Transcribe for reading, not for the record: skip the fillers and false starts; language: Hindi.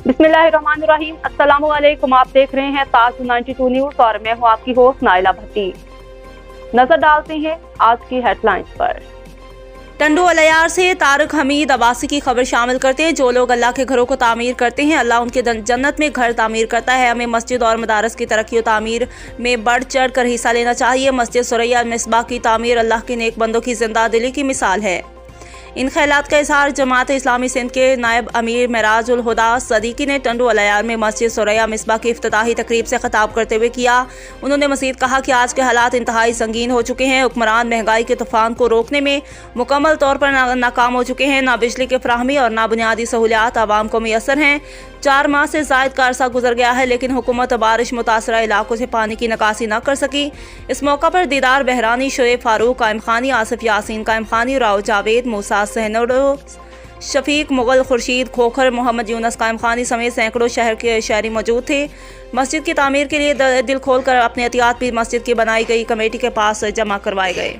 बिस्मिल्लाहिर्रहमानिर्रहीम। अस्सलामु अलैकुम। आप देख रहे हैं ताज 92 न्यूज और मैं हूं आपकी होस्ट नाइला भट्टी। नजर डालते हैं आज की हेडलाइंस पर। टंडू अलियार से तारिक हमीद अब्बासी की खबर शामिल करते हैं। जो लोग अल्लाह के घरों को तामीर करते हैं, अल्लाह उनके जन्नत में घर तामीर करता है। हमें मस्जिद और मदारस की तरक्की और तामीर में बढ़ चढ़ कर हिस्सा लेना चाहिए। मस्जिद सुरैया मिसबाह की तामीर अल्लाह के नेक बंदों की जिंदा दिली की मिसाल है। इन ख्यालात का इजहार जमात इस्लामी सिंध के नायब अमीर मेराजुल हुदा सदीकी ने टंडू अलियार में मस्जिद सुरैया मिसबाह की इफ्तिताही तकरीब से खिताब करते हुए किया। उन्होंने मज़ीद कहा कि आज के हालात इंतहाई संगीन हो चुके हैं। हुक्मरान महंगाई के तूफान को रोकने में मुकम्मल तौर पर नाकाम हो चुके हैं। ना बिजली की फराहमी और ना बुनियादी सहूलियात आवाम को मैसर हैं। 4 माह से ज़ायद का अरसा गुजर गया है, लेकिन हुकूमत बारिश मुतासरा इलाकों से पानी की निकासी न कर सकी। इस मौका पर दीदार बहरानी, शोएब फारूक, कायम खानी, आसिफ यासीन कायम खानी, राव जावेद, मूसा सहनडो, शफीक मुगल, खुर्शीद खोखर, मोहम्मद यूनस कायम खानी समेत सैकड़ों शहर के शहरी मौजूद थे। मस्जिद की तामीर के लिए दिल खोल कर अपने एहतियात भी मस्जिद की बनाई गई कमेटी के पास जमा करवाए गए।